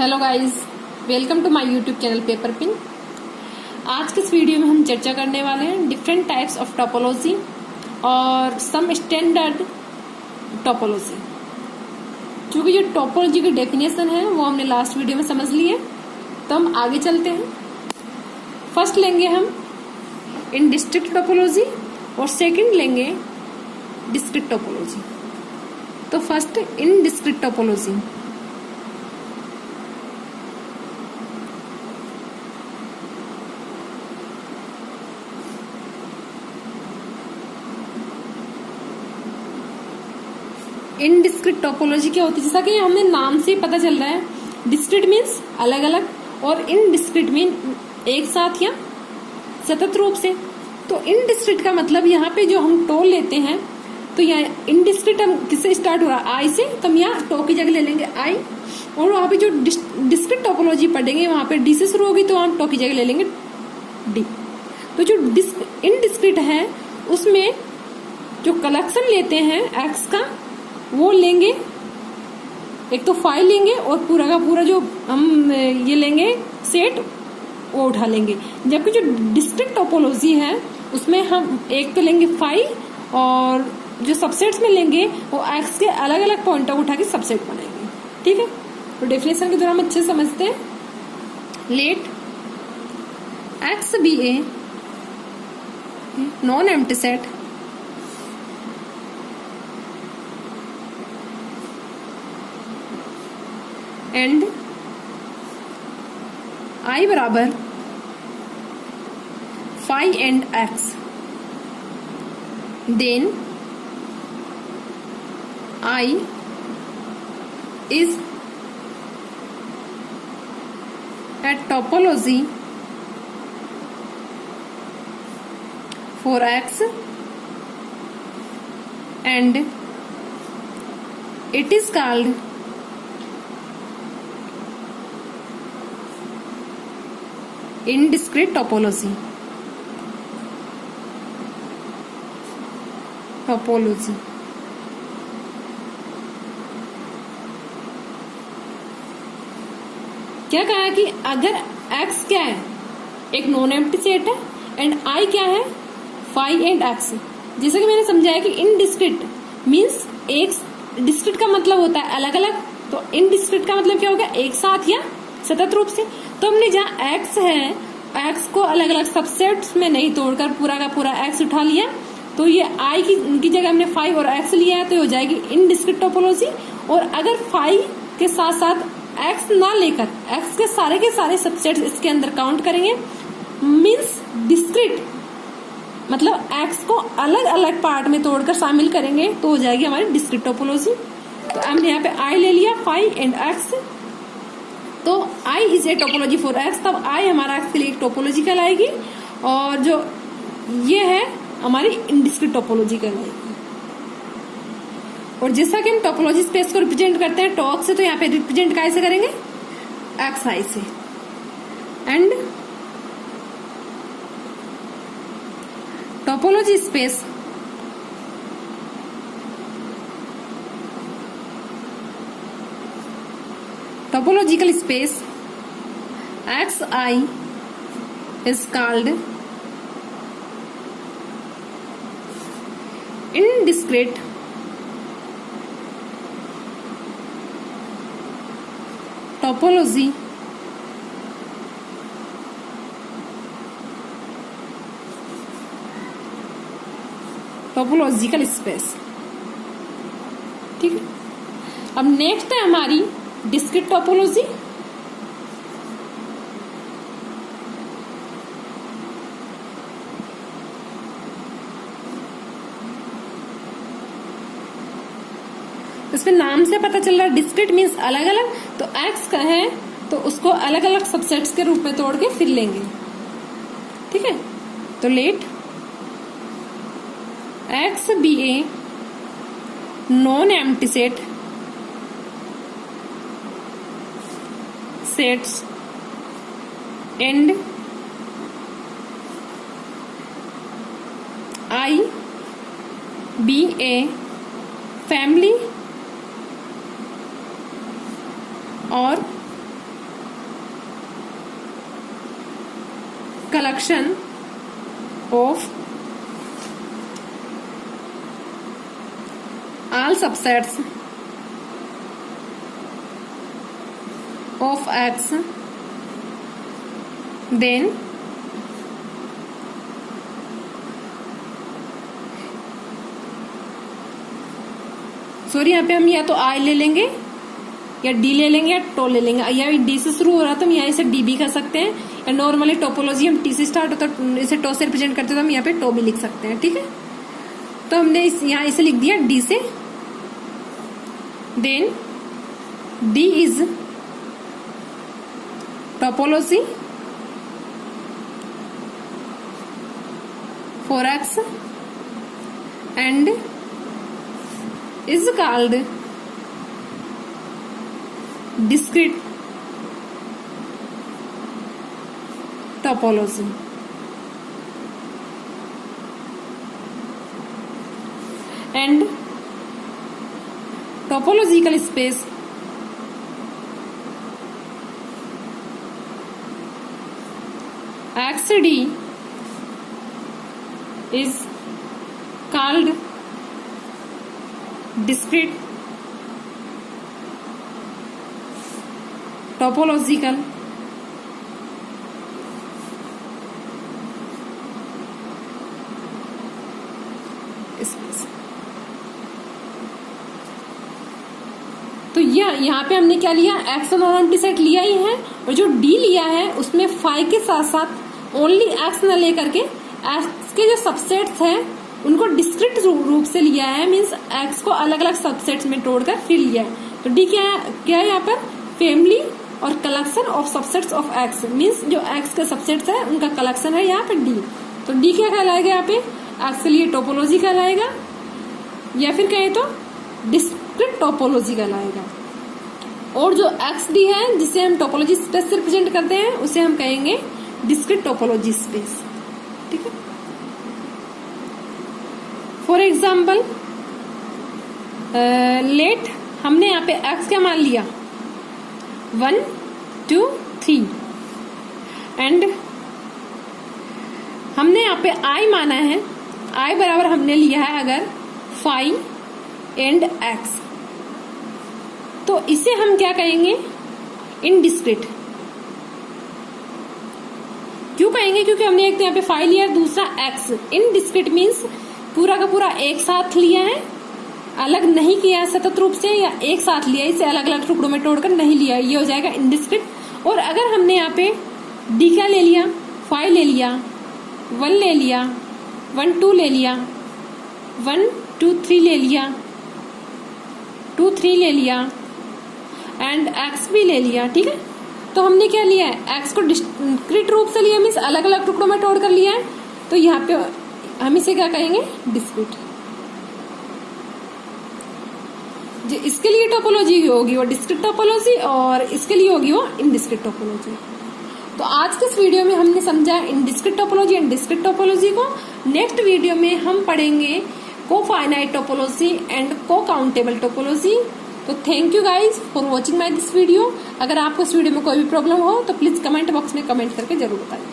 Hello guys, welcome to my YouTube channel paper pin. आज के इस वीडियो में हम चर्चा करने वाले हैं डिफरेंट टाइप्स ऑफ टोपोलॉजी और सम स्टैंडर्ड टोपोलॉजी। क्योंकि जो टोपोलॉजी की डेफिनेशन है वो हमने लास्ट वीडियो में समझ ली है, तो हम आगे चलते हैं। फर्स्ट लेंगे हम इन डिस्क्रीट टोपोलॉजी और सेकंड लेंगे डिस्क्रीट टोपोलॉजी। तो first in discrete topology. In discrete topology क्या होती है, जैसा कि हमें नाम से ही पता चल रहा है, डिस्क्रीट मीन्स अलग अलग और इन डिस्क्रीट मीन एक साथ या सतत रूप से। तो इन डिस्क्रीट का मतलब यहाँ पे जो हम टो लेते हैं, तो यहाँ इन डिस्क्रीट हम किससे स्टार्ट हो रहा है, आई से, तो हम यहाँ टो की जगह ले लेंगे आई, और वहां पे जो डिस्क्रीट टोपोलॉजी पढ़ेंगे वहां पे डी से शुरू होगी, तो हम टो की जगह ले लेंगे डी। तो जो इन डिस्क्रीट है उसमें जो कलेक्शन लेते हैं एक्स का वो लेंगे, एक तो फाइल लेंगे और पूरा का पूरा जो हम ये लेंगे सेट वो उठा लेंगे। जबकि जो डिस्क्रीट टोपोलॉजी है उसमें हम एक तो लेंगे फाइल और जो सबसेट्स में लेंगे वो एक्स के अलग अलग पॉइंट उठा के सबसेट बनाएंगे। ठीक है, तो डेफिनेशन के द्वारा हम अच्छे समझते हैं। Let X be a non empty set and I बराबर five and X, then I is a topology for x and it is called indiscrete topology। क्या कहा कि अगर x क्या है, एक नॉन एम्प्टी सेट है एंड I क्या है, फाइव एंड x। जैसे कि मैंने समझाया कि इनडिस्क्रीट मीन्स एक डिस्क्रीट का मतलब होता है अलग अलग, तो इनडिस्क्रीट का मतलब क्या होगा, एक साथ या सतत रूप से। तो हमने जहाँ x है, x को अलग अलग सबसेट्स में नहीं तोड़कर पूरा का पूरा x उठा लिया, तो ये I की जगह हमने 5 और x लिया है, तो हो जाएगी इनडिस्क्रीट टोपोलॉजी। और अगर 5 के साथ साथ x ना लेकर x के सारे सबसेट्स इसके अंदर काउंट करेंगे, मीन्स डिस्क्रीट मतलब x को अलग अलग पार्ट में तोड़कर शामिल करेंगे, तो हो जाएगी हमारी डिस्क्रीट टोपोलॉजी। तो हमने यहाँ पे I ले लिया 5 एंड x, तो I is a topology for x, तब I हमारा x के लिए एक टोपोलॉजी कहलाएगी, और जो ये है हमारी इनडिस्क्रीट टोपोलॉजी कहलाएगी। और जैसा कि हम टोपोलॉजी स्पेस को रिप्रेजेंट करते हैं टॉक से, तो यहाँ पे रिप्रेजेंट कैसे करेंगे, एक्स आई से। And topology space topological space X I is called indiscrete topology topological space. ठीक है, अब नेक्स्ट है हमारी डिस्क्रीट टोपोलॉजी। इसमें नाम से पता चल रहा है डिस्क्रीट मीन्स अलग अलग, तो x का है तो उसको अलग अलग सबसेट्स के रूप में तोड़ के फिर लेंगे। ठीक है, तो let x be a non empty sets and I be a family और collection of all subsets of X, then sorry यहाँ पे हम या तो I ले लेंगे या D ले लेंगे या टो ले लेंगे। या D से शुरू हो रहा तो हम यहाँ इसे D भी कर सकते हैं, या नॉर्मली टोपोलॉजी हम T से स्टार्ट होता है इसे टो से रिप्रेजेंट करते हैं तो हम यहाँ पे टो भी लिख सकते हैं। ठीक है, तो हमने यहाँ इसे लिख दिया D से। Then D is topology for X and is called discrete topology. And topological space XD is called discrete topological space। तो यहाँ पे हमने क्या लिया, एक्स नॉन एम्प्टी सेट लिया ही है, और जो डी लिया है उसमें फाइव के साथ साथ ओनली एक्स न लेकर के एक्स के जो सबसेट्स हैं उनको डिस्क्रीट रूप से लिया है, मीन्स एक्स को अलग अलग सबसेट्स में तोड़कर फिर लिया है। तो डी क्या है यहाँ पर, फैमिली और collection of subsets of x, means जो एक्स के सबसेट्स है उनका कलेक्शन है यहाँ पर डी। तो डी क्या कहलाएगा यहाँ पे, एक्स के लिए टोपोलॉजी कहलाएगा, या फिर कहें तो डिस्क्रीट टोपोलॉजी कहलाएगा। और जो एक्स डी है जिसे हम टोपोलॉजी स्पेस से रिप्रेजेंट करते हैं उसे हम कहेंगे डिस्क्रीट टोपोलॉजी स्पेस। ठीक है, फॉर एग्जाम्पल लेट हमने यहाँ पे x क्या मान लिया 1 2 3 एंड हमने यहाँ पे i माना है, i बराबर हमने लिया है अगर 5 एंड x, तो इसे हम क्या कहेंगे इनडिस्क्रीट। क्यों कहेंगे, क्योंकि हमने एक तो यहाँ पे 5 लिया है, दूसरा x। इनडिस्क्रीट मीन्स पूरा का पूरा एक साथ लिया है, अलग नहीं किया है सतत रूप से, या एक साथ लिया इसे अलग अलग टुकड़ों में तोड़कर नहीं लिया, ये हो जाएगा इनडिस्क्रीट। और अगर हमने यहाँ पे डी क्या ले लिया, 5 ले लिया, 1 ले लिया, 1 2 ले लिया, 1 2 3 ले लिया, 2 3 ले लिया एंड एक्स भी ले लिया। ठीक है, तो हमने क्या लिया है, एक्स को डिस्क्रीट रूप से लिया, मीन्स अलग अलग टुकड़ों में तोड़कर लिया है, तो यहाँ पे हम इसे क्या कहेंगे डिस्क्रीट। जो इसके लिए टोपोलॉजी होगी वो डिस्क्रीट टोपोलॉजी, और इसके लिए होगी वो इनडिस्क्रीट टोपोलॉजी। तो आज के इस वीडियो में हमने समझा indiscrete topology and discrete topology को। नेक्स्ट वीडियो में हम पढ़ेंगे को फाइनाइट टोपोलॉजी एंड को काउंटेबल टोपोलॉजी। तो thank you guys for watching my this video. अगर आपको इस वीडियो में कोई भी प्रॉब्लम हो तो प्लीज कमेंट बॉक्स में कमेंट करके जरूर बताइए।